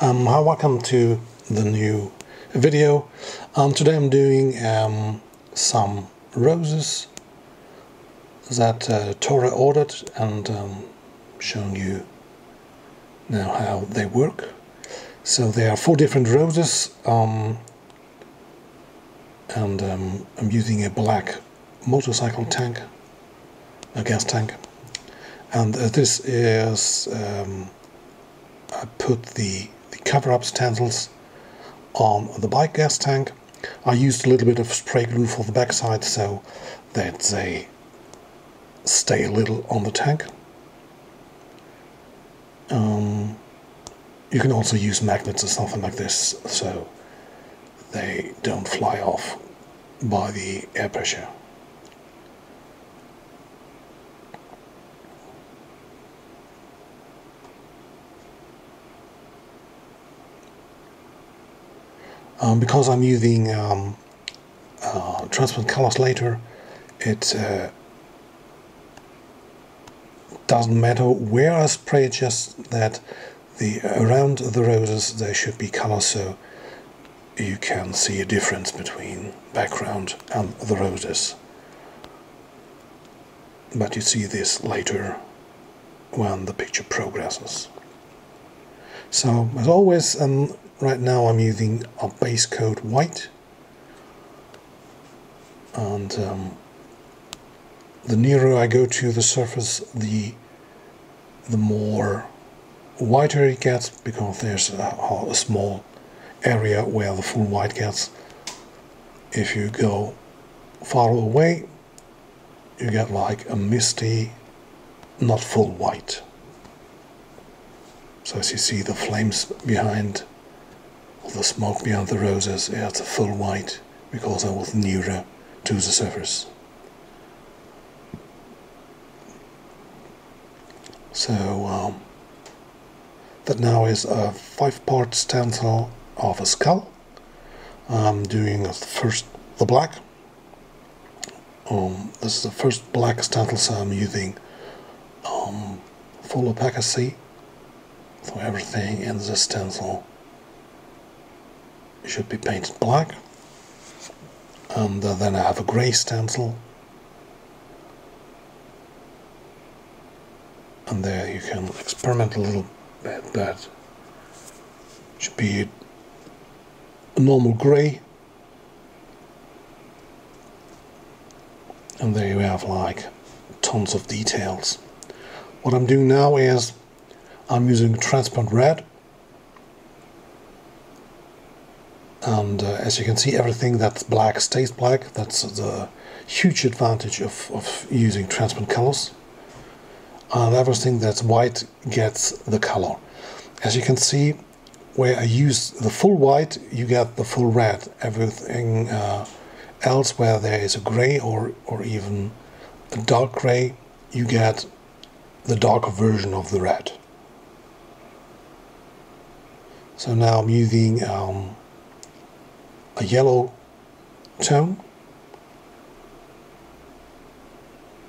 Hi, welcome to the new video. Today I'm doing some roses that Tora ordered and showing you now how they work. So there are 4 different roses and I'm using a black motorcycle tank, a gas tank, and this is I put the cover-up stencils on the bike gas tank. I used a little bit of spray glue for the backside so that they stay a little on the tank. You can also use magnets or something like this so they don't fly off by the air pressure. Because I'm using transparent colors later, it doesn't matter where I spray, just that around the roses there should be colors so you can see a difference between background and the roses. But you see this later when the picture progresses. So as always, right now I'm using a base coat white, and the nearer I go to the surface, the more whiter it gets, because there's a small area where the full white gets. If you go far away, you get like a misty, not full white. So as you see the flames behind, the smoke behind the roses, it's a full white because I was nearer to the surface. So that now is a 5-part stencil of a skull. I'm doing first the black. This is the first black stencil, so I'm using full opacity, so everything in the stencil should be painted black. And then I have a grey stencil, and there you can experiment a little bit. That should be a normal grey, and there you have like tons of details. What I'm doing now is I'm using transparent red, and as you can see, everything that's black stays black. That's the huge advantage of using transparent colors. And everything that's white gets the color. As you can see, where I use the full white, you get the full red. Everything else where there is a gray or even a dark gray, you get the darker version of the red. So now I'm using a yellow tone.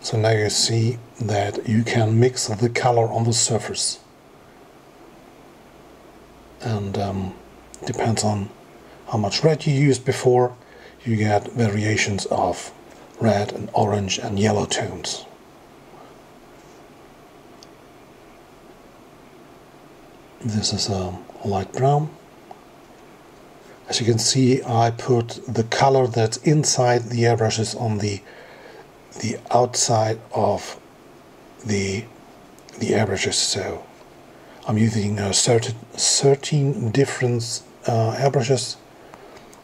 So now you see that you can mix the color on the surface, and depends on how much red you used before, you get variations of red and orange and yellow tones. This is a light brown. As you can see, I put the color that's inside the airbrushes on the outside of the airbrushes. So I'm using 13 different airbrushes,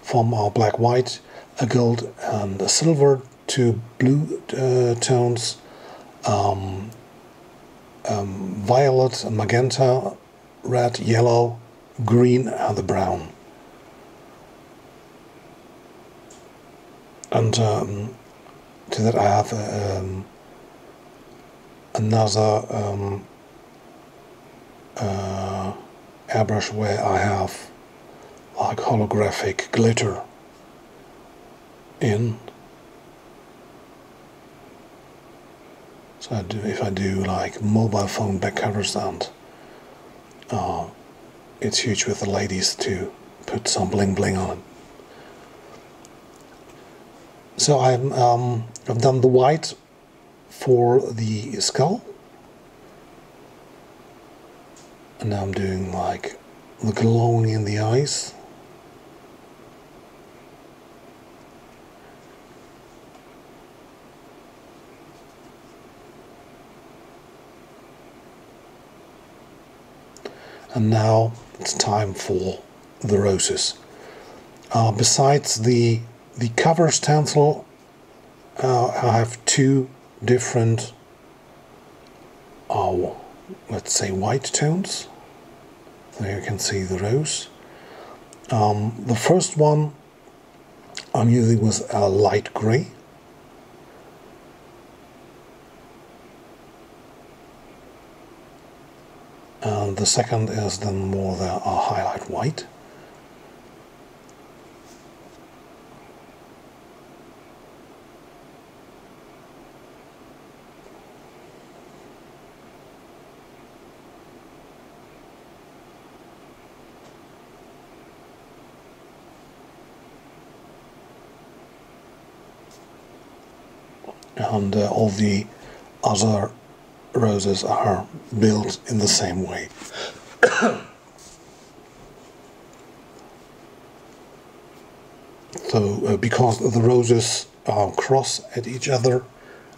from a black, white, a gold and a silver, to blue tones, violet, magenta, red, yellow, green and the brown. And to that I have another airbrush where I have like holographic glitter in. So if I do like mobile phone back covers and it's huge with the ladies to put some bling bling on it. So I've done the white for the skull, and now I'm doing like the glowing in the eyes. And now it's time for the roses. Besides the cover stencil, I have two different, let's say, white tones. There you can see the rose. The first one I'm using was a light gray. And the second is then more a highlight white. And all the other roses are built in the same way. So because the roses cross at each other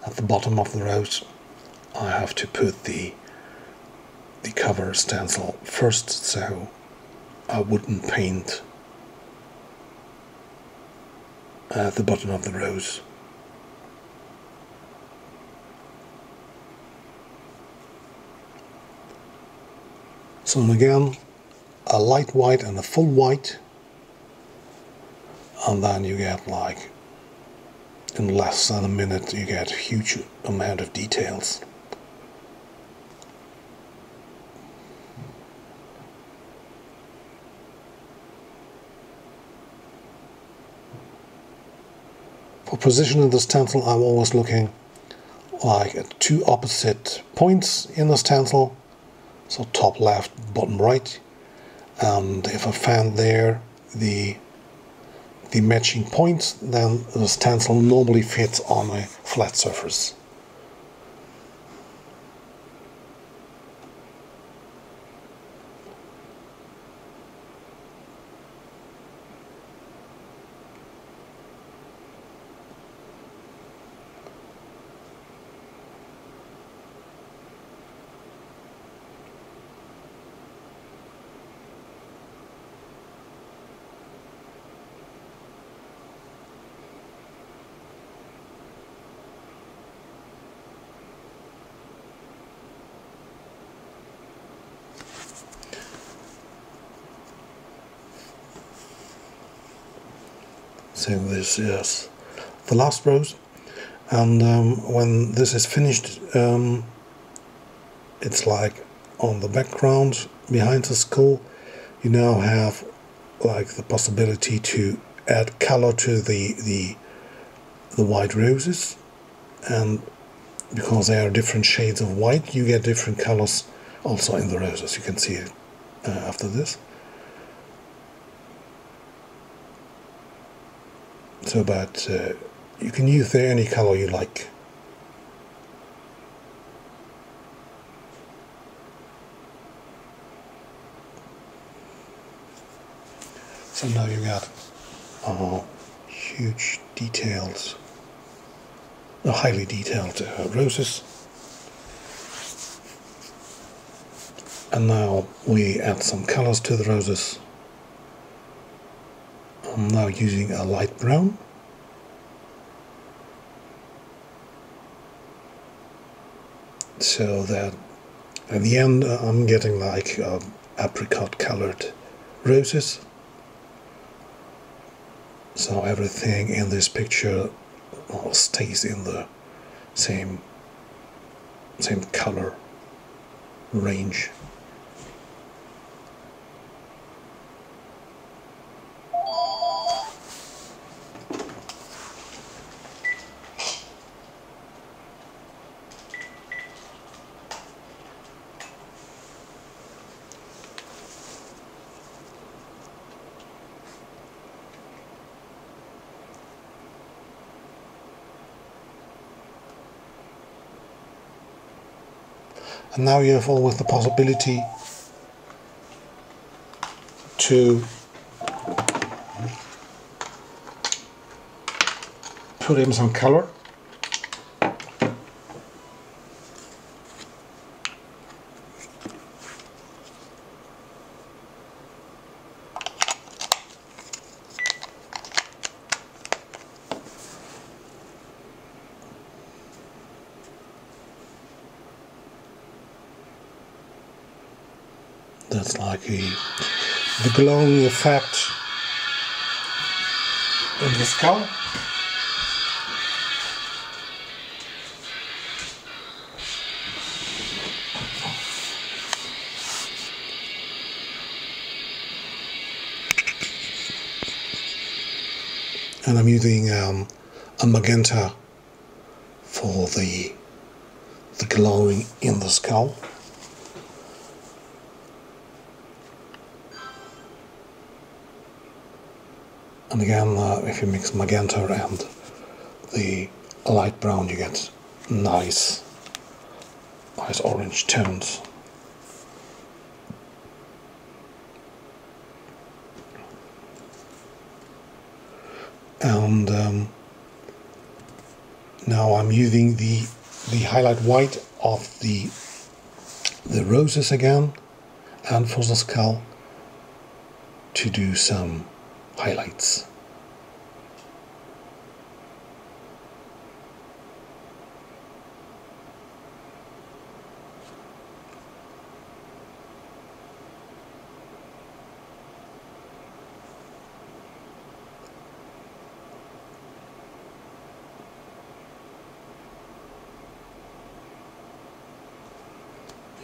at the bottom of the rose, I have to put the cover stencil first, so I wouldn't paint at the bottom of the rose. So again, a light white and a full white, and then you get, like, in less than a minute you get a huge amount of details. For positioning the stencil, I'm always looking like at two opposite points in the stencil. So top left, bottom right, and if I find there the matching points, then the stencil normally fits on a flat surface. So this is the last rose, and when this is finished, it's like on the background behind the skull you now have like the possibility to add color to the white roses, and because they are different shades of white, you get different colors also in the roses. You can see it after this. So, but you can use there any color you like. So now you got huge details, highly detailed roses. And now we add some colors to the roses. I'm now using a light brown. So that at the end I'm getting like apricot colored roses. So everything in this picture stays in the same color range. And now you have always the possibility to put in some color. That's like the glowing effect in the skull. And I'm using a magenta for the glowing in the skull. And again, if you mix magenta and the light brown, you get nice orange tones. And now I'm using the highlight white of the roses again, and for the skull to do some highlights.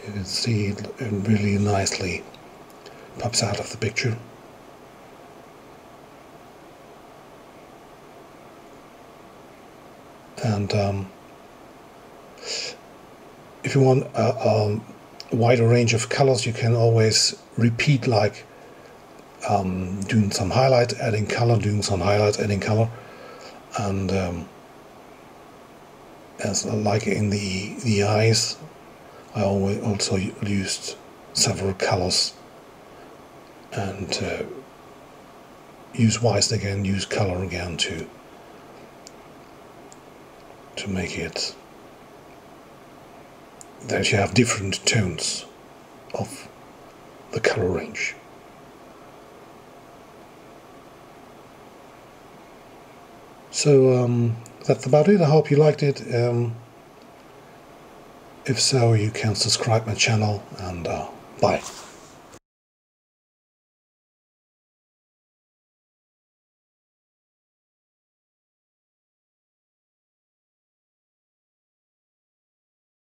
You can see it really nicely pops out of the picture. And if you want a wider range of colors, you can always repeat, like doing some highlight, adding color, doing some highlight, adding color. And as like in the eyes, I always also used several colors, and use Weiß again, use color again to make it that you have different tones of the color range. So that's about it. I hope you liked it. If so, you can subscribe my channel, and bye.